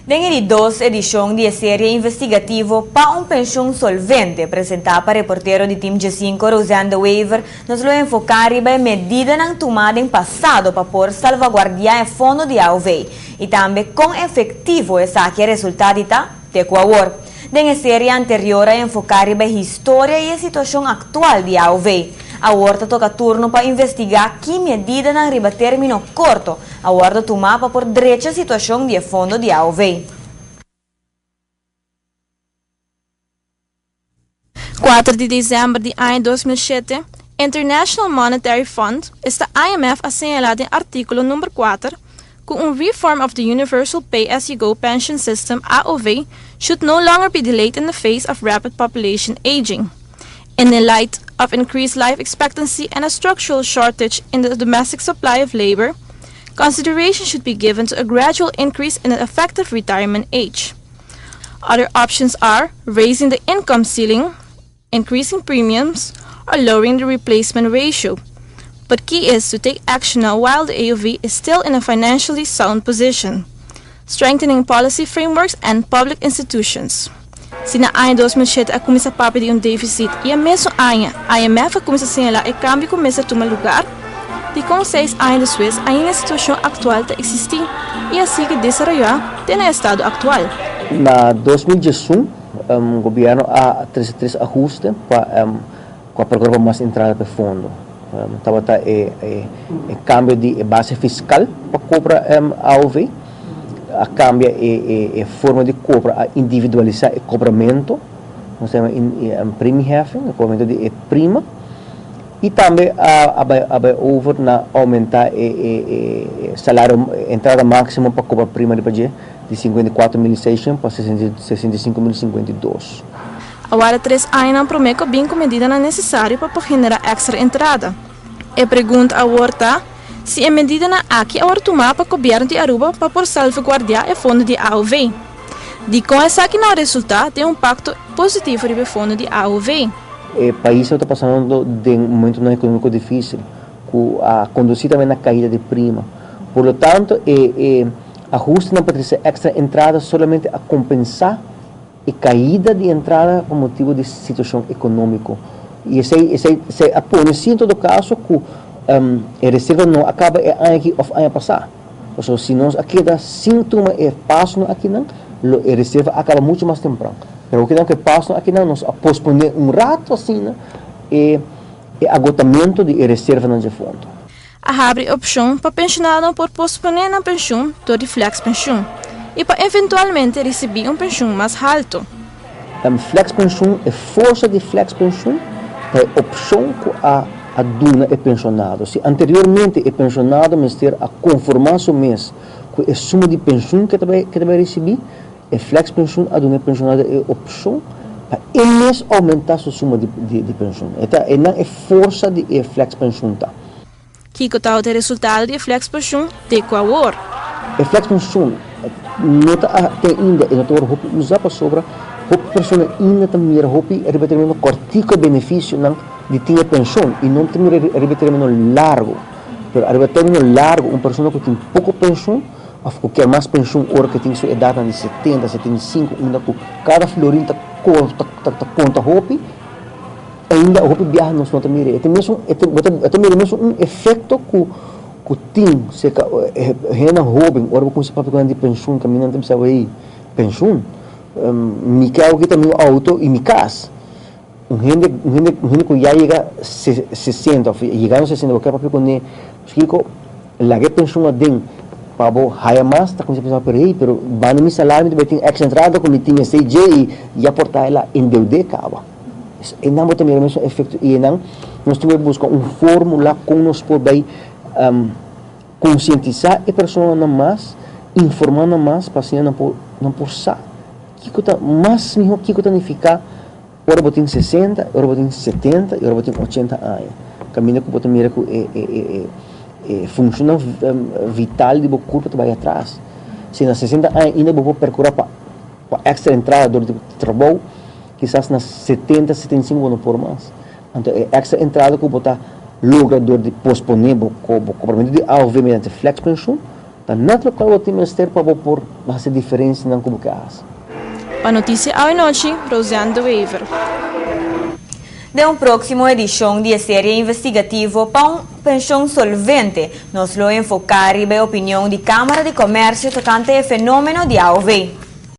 Dengue de 2 edição de série investigativo para pensão solvente apresentada para reporteiro de Team G5 Rosanda Weaver nos lo enfocar em medida não tomada em passado para por salvaguardar o fundo de AOV e também com efetivo essa que resultado de Equador. Dengue série anterior a enfocar em história e a situação atual de AOV. Agora toca turno para investigar que medida não arriba término curto, agora tomar para por direita a situação de fundo de AOV. 4 de dezembro de ano 2007, International Monetary Fund, esta IMF assinalado em artículo número 4, que reform of the Universal Pay-as-you-go Pension System, AOV, should no longer be delayed in the face of rapid population aging. In the light of increased life expectancy and a structural shortage in the domestic supply of labor, consideration should be given to a gradual increase in the effective retirement age. Other options are raising the income ceiling, increasing premiums, or lowering the replacement ratio. But key is to take action now while the AOV is still in a financially sound position, strengthening policy frameworks and public institutions. Sina ano 2007 a começa a pedir déficit e a mesmo ano a IMF começa a señalar o câmbio começa a tomar lugar e com 6 anos depois ainda a situação atual está existir e assim que desarrollar tem o estado atual. Na 2018 o governo a 33 ajuste para a programa mais entrada para fundo. Estava o câmbio de base fiscal para cobrar AOV. A cambia a forma de compra, a individualizar o cobramento, nós temos em premieheffing, o cobramento de prima, e também over na aumentar o salário entrada máxima para cobrar prima de 54.600 para 65.052. Agora 3 anos promete bem com medida necessária para generar extra entrada. E pergunta agora se a medida aqui agora tomar para o governo de Aruba para por salvaguardar o fundo de AOV. De com essa que não resulta tem impacto positivo no fundo de AOV. O país está passando de um momento econômico difícil, com a conduzir também na caída de prima. Por lo tanto, ajuste não pode ser extra entrada somente a compensar a caída de entrada por motivo de situação econômica. E esse apoio, em todo caso, que a reserva não acaba ano que ou ano passado. Ou seja, se nós aqui dá sintoma e passo aqui não, a reserva acaba muito mais temprano. Mas o que não que passo aqui não, nós posponder rato assim, e agotamento de reserva não de fundo. A abre opção para pensionado por posponer na pensão do de flex pensão e para eventualmente receber pensão mais alto. Flex pensão é força de flex pensão é opção que a duna é pensionado. Se anteriormente é pensionado, mas ter a conformar o mês com a suma de pensão que vai receber, é flex pensão, a duna é pensionada é opção para o mês aumentar a sua suma de pensão. Então, é força de flex pensão. Kiko está o resultado de flex pensão de Equador. A flex pensão não tem ainda, e não está usar para sobra, a pessoa ainda também repete o cortico benefício de ter pensão e não tem repete largo. Mas repete largo, uma pessoa que tem pouco pensão, ou quer mais pensão, hora que tem sua idade de 70, 75, ainda com cada florinho está conta roupa, ainda a roupa viaja não também. É mesmo um efeito que tem, se rena jovem, hora que você pode de pensão, caminhando tem que saber pensão. Me quero que também auto e me casa. Gente que já chega 60, chegando 60, porque para que chico lá que pensão adem para bo haya mais está com pensar por aí, pero vai no salário de tem extra entrada com tem CJ e aportar ela em deude acaba. E não botar mesmo efeito e não nós temos que buscar fórmula com nós por bem conscientizar a pessoa não mais, informando mais para assim não por sa que está mais melhor que está ficar ora botem 60, ora botem 70, ora botem 80 anos. Caminho que botem mira que funciona vital de corpo que vai atrás. Se na 60 anos ainda vou percorrer para extra entrada do trabalho, quizás nas 70, 75 não por mais. Então extra entrada que botar logra de posponer o cobramento de AOV mediante flex pensão, Dan natural o ministério para por fazer diferença na comunidade. Para notícia à noite, Rosiane de Wever. De uma próxima edição de série investigativo para uma pensão solvente, nós vamos enfocar a opinião da Câmara de Comércio tocante ao fenômeno de AOV.